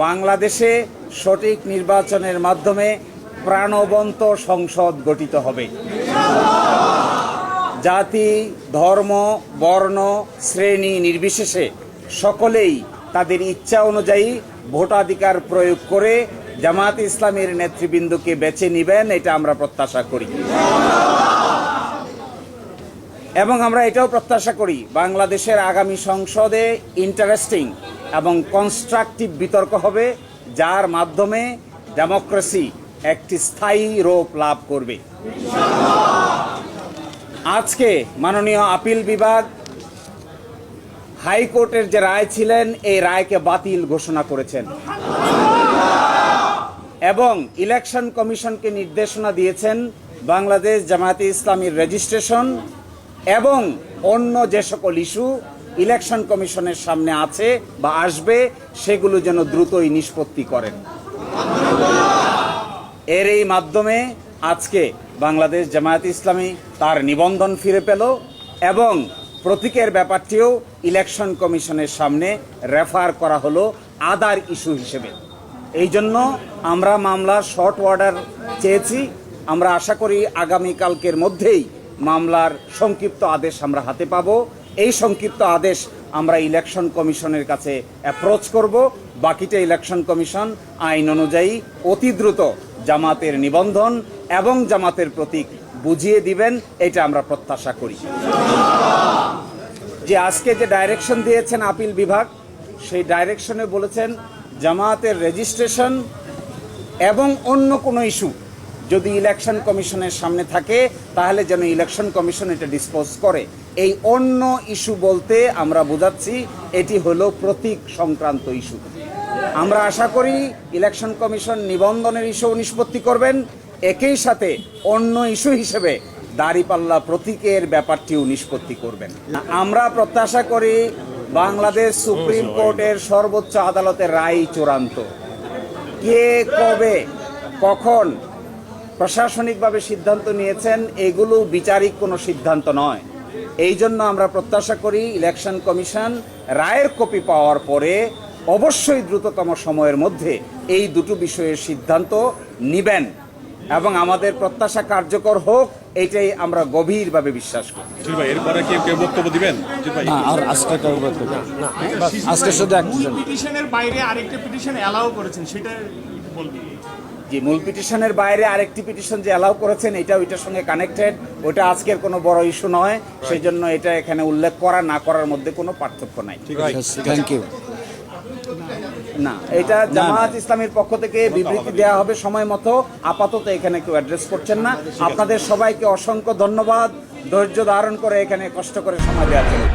বাংলাদেশে সঠিক নির্বাচনের মাধ্যমে প্রাণবন্ত সংসদ গঠিত হবে। জাতি, ধর্ম, বর্ণ, শ্রেণী নির্বিশেষে সকলেই তাদের ইচ্ছা অনুযায়ী ভোটাধিকার প্রয়োগ করে জামায়াতে ইসলামীর নেতৃবৃন্দকে বেছে নেবেন, এটা আমরা প্রত্যাশা করি। এবং আমরা এটাও প্রত্যাশা করি বাংলাদেশের আগামী সংসদে ইন্টারেস্টিং এবং কনস্ট্রাকটিভ বিতর্ক হবে, যার মাধ্যমে ডেমোক্রেসি একটি স্থায়ী রূপ লাভ করবে। আজকে মাননীয় আপিল বিভাগ হাইকোর্টের যে রায় ছিলেন, এই রায়কে বাতিল ঘোষণা করেছেন এবং ইলেকশন কমিশনকে নির্দেশনা দিয়েছেন বাংলাদেশ জামায়াতে ইসলামীর রেজিস্ট্রেশন এবং অন্য যে সকল ইস্যু ইলেকশন কমিশনের সামনে আছে বা আসবে সেগুলো যেন দ্রুতই নিষ্পত্তি করেন। এর এই মাধ্যমে আজকে বাংলাদেশ জামায়াতে ইসলামী তার নিবন্ধন ফিরে পেল এবং প্রতীকের ব্যাপারটিও ইলেকশন কমিশনের সামনে রেফার করা হলো আদার ইস্যু হিসেবে। এই জন্য আমরা মামলার শর্ট অর্ডার চেয়েছি। আমরা আশা করি আগামীকালকের মধ্যেই মামলার সংক্ষিপ্ত আদেশ আমরা হাতে পাব। এই সংক্ষিপ্ত আদেশ আমরা ইলেকশন কমিশনের কাছে অ্যাপ্রোচ করব। বাকিটা ইলেকশন কমিশন আইন অনুযায়ী অতি দ্রুত জামাতের নিবন্ধন এবং জামাতের প্রতীক বুঝিয়ে দিবেন, এটা আমরা প্রত্যাশা করি। যে আজকে যে ডাইরেকশন দিয়েছেন আপিল বিভাগ, সেই ডাইরেকশনে বলেছেন জামাতের রেজিস্ট্রেশন এবং অন্য কোনো ইস্যু যদি ইলেকশন কমিশনের সামনে থাকে তাহলে যেন ইলেকশন কমিশন এটা ডিসপোজ করে। এই অন্য ইস্যু বলতে আমরা বোঝাচ্ছি এটি হলো প্রতীক সংক্রান্ত ইস্যু। আমরা আশা করি ইলেকশন কমিশন নিবন্ধনের ইস্যু নিষ্পত্তি করবেন, একই সাথে অন্য ইস্যু হিসেবে দাঁড়িপাল্লা প্রতীকের ব্যাপারটিও নিষ্পত্তি করবেন। আমরা প্রত্যাশা করি বাংলাদেশ সুপ্রিম কোর্টের সর্বোচ্চ আদালতের রায় চূড়ান্ত। কে কবে কখন প্রশাসনিকভাবে সিদ্ধান্ত নিয়েছেন এগুলো বিচারিক কোনো সিদ্ধান্ত নয়। এই জন্য আমরা প্রত্যাশা করি ইলেকশন কমিশন রায়ের কপি পাওয়ার পরে অবশ্যই দ্রুততম সময়ের মধ্যে এই দুটো বিষয়ের সিদ্ধান্ত নিবেন এবং আমাদের প্রত্যাশা কার্যকর হোক, এইটাই আমরা গভীরভাবে বিশ্বাস করি। এরপরে কেউ বক্তব্য দিবেন? পিটিশনের বাইরে আরেকটা পিটিশন অ্যালাউ করেছেন, সেটা বলবেন? যে মূল পিটিশনের বাইরে আরেকটি পিটিশন যে অ্যালাউ করেছেন, এটা ওইটার সঙ্গে কানেক্টেড। ওটা আজকের কোনো বড় ইস্যু নয়, সেই জন্য এটা এখানে উল্লেখ করা না করার মধ্যে কোনো পার্থক্য নাই। Thank you. না, এটা জামায়াত ইসলামের পক্ষ থেকে বিবৃতি দেওয়া হবে সময় মতো। আপাতত এখানে কেউ অ্যাড্রেস করছেন না। আপনাদের সবাইকে অসংখ্য ধন্যবাদ ধৈর্য ধারণ করে এখানে কষ্ট করে সময় দেওয়ার জন্য।